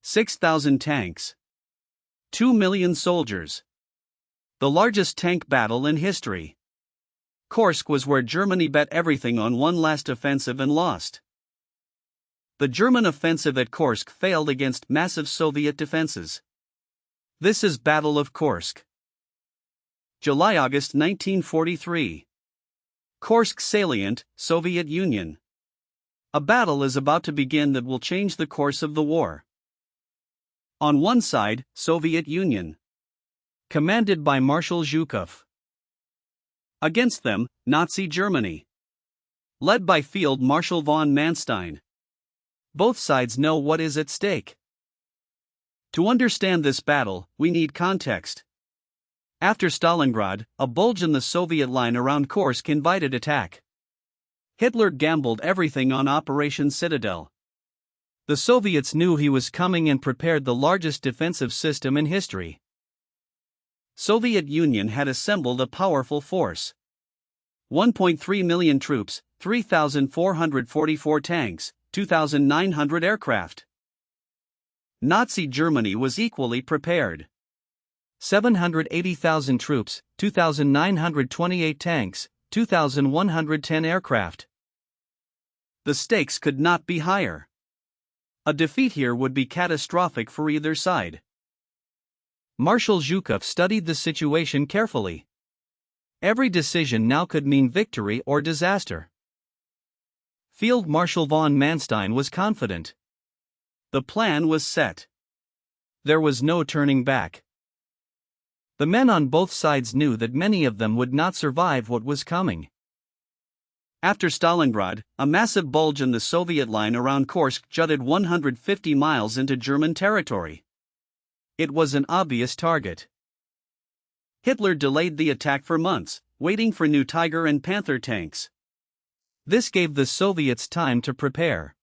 6,000 tanks. 2 million soldiers. The largest tank battle in history. Kursk was where Germany bet everything on one last offensive and lost. The German offensive at Kursk failed against massive Soviet defenses. This is Battle of Kursk. July-August 1943. Kursk salient, Soviet Union. A battle is about to begin that will change the course of the war. On one side, Soviet Union, commanded by Marshal Zhukov. Against them, Nazi Germany, led by Field Marshal von Manstein. Both sides know what is at stake. To understand this battle, we need context. After Stalingrad, a bulge in the Soviet line around Kursk invited attack. Hitler gambled everything on Operation Citadel. The Soviets knew he was coming and prepared the largest defensive system in history. Soviet Union had assembled a powerful force. 1.3 million troops, 3,444 tanks, 2,900 aircraft. Nazi Germany was equally prepared. 780,000 troops, 2,928 tanks, 2,110 aircraft. The stakes could not be higher. A defeat here would be catastrophic for either side. Marshal Zhukov studied the situation carefully. Every decision now could mean victory or disaster. Field Marshal von Manstein was confident. The plan was set. There was no turning back. The men on both sides knew that many of them would not survive what was coming. After Stalingrad, a massive bulge in the Soviet line around Kursk jutted 150 miles into German territory. It was an obvious target. Hitler delayed the attack for months, waiting for new Tiger and Panther tanks. This gave the Soviets time to prepare.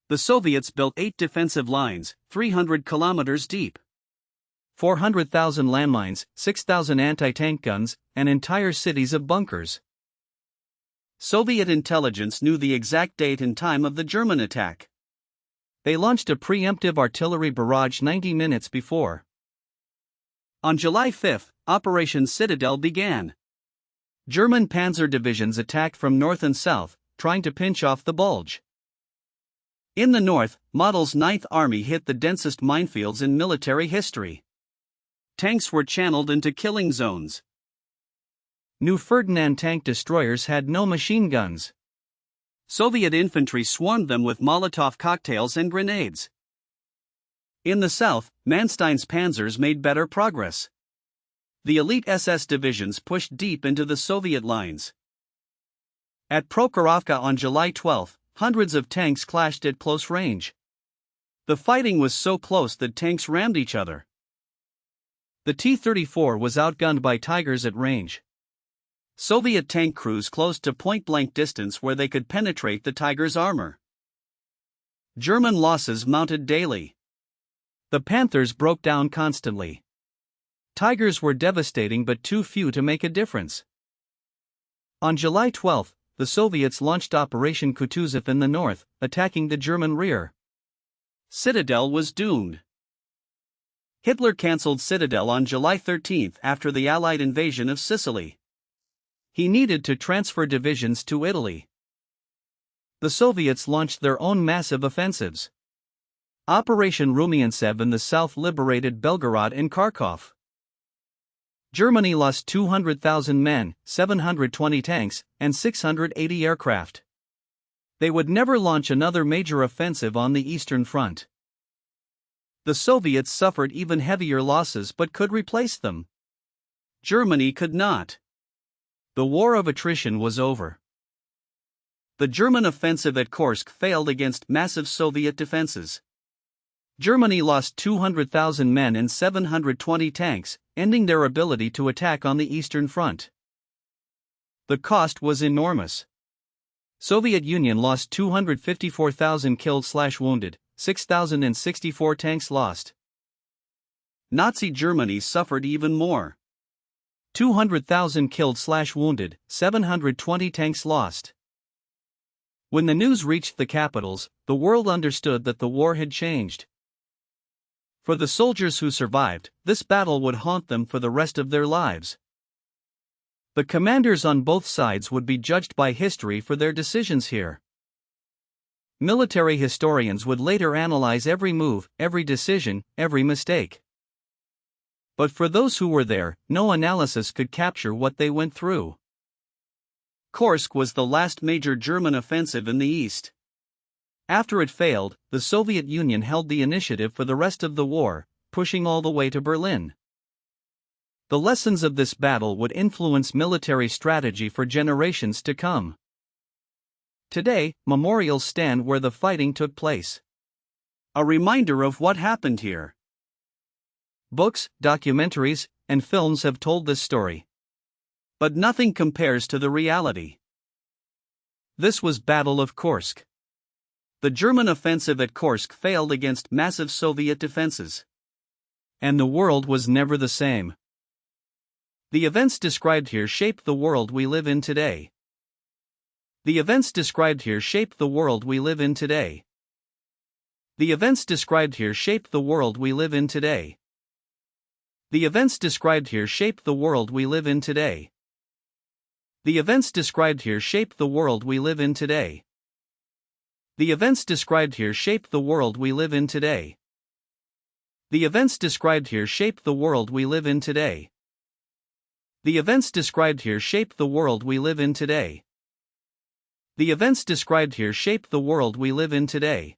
The Soviets built 8 defensive lines, 300 kilometers deep. 400,000 landmines, 6,000 anti-tank guns, and entire cities of bunkers. Soviet intelligence knew the exact date and time of the German attack. They launched a preemptive artillery barrage 90 minutes before. On July 5, Operation Citadel began. German panzer divisions attacked from north and south, trying to pinch off the bulge. In the north, Model's 9th Army hit the densest minefields in military history. Tanks were channeled into killing zones. New Ferdinand tank destroyers had no machine guns. Soviet infantry swarmed them with Molotov cocktails and grenades. In the south, Manstein's panzers made better progress. The elite SS divisions pushed deep into the Soviet lines. At Prokhorovka on July 12, hundreds of tanks clashed at close range. The fighting was so close that tanks rammed each other. The T-34 was outgunned by Tigers at range. Soviet tank crews close to point-blank distance where they could penetrate the Tigers' armor. German losses mounted daily. The Panthers broke down constantly. Tigers were devastating but too few to make a difference. On July 12, the Soviets launched Operation Kutuzov in the north, attacking the German rear. Citadel was doomed. Hitler cancelled Citadel on July 13 after the Allied invasion of Sicily. He needed to transfer divisions to Italy. The Soviets launched their own massive offensives. Operation Rumiantsev in the south liberated Belgorod and Kharkov. Germany lost 200,000 men, 720 tanks, and 680 aircraft. They would never launch another major offensive on the Eastern Front. The Soviets suffered even heavier losses but could replace them. Germany could not. The war of attrition was over. The German offensive at Kursk failed against massive Soviet defenses. Germany lost 200,000 men and 720 tanks, ending their ability to attack on the Eastern Front. The cost was enormous. Soviet Union lost 254,000 killed/wounded, 6,064 tanks lost. Nazi Germany suffered even more. 200,000 killed/wounded, 720 tanks lost. When the news reached the capitals, the world understood that the war had changed. For the soldiers who survived, this battle would haunt them for the rest of their lives. The commanders on both sides would be judged by history for their decisions here. Military historians would later analyze every move, every decision, every mistake. But for those who were there, no analysis could capture what they went through. Kursk was the last major German offensive in the east. After it failed, the Soviet Union held the initiative for the rest of the war, pushing all the way to Berlin. The lessons of this battle would influence military strategy for generations to come. Today, memorials stand where the fighting took place. A reminder of what happened here. Books, documentaries, and films have told this story. But nothing compares to the reality. This was Battle of Kursk. The German offensive at Kursk failed against massive Soviet defenses. And the world was never the same. The events described here shaped the world we live in today. The events described here shaped the world we live in today. The events described here shaped the world we live in today. The events described here shaped the world we live in today. The events described here shaped the world we live in today. The events described here shaped the world we live in today. The events described here shaped the world we live in today. The events described here shaped the world we live in today. The events described here shaped the world we live in today.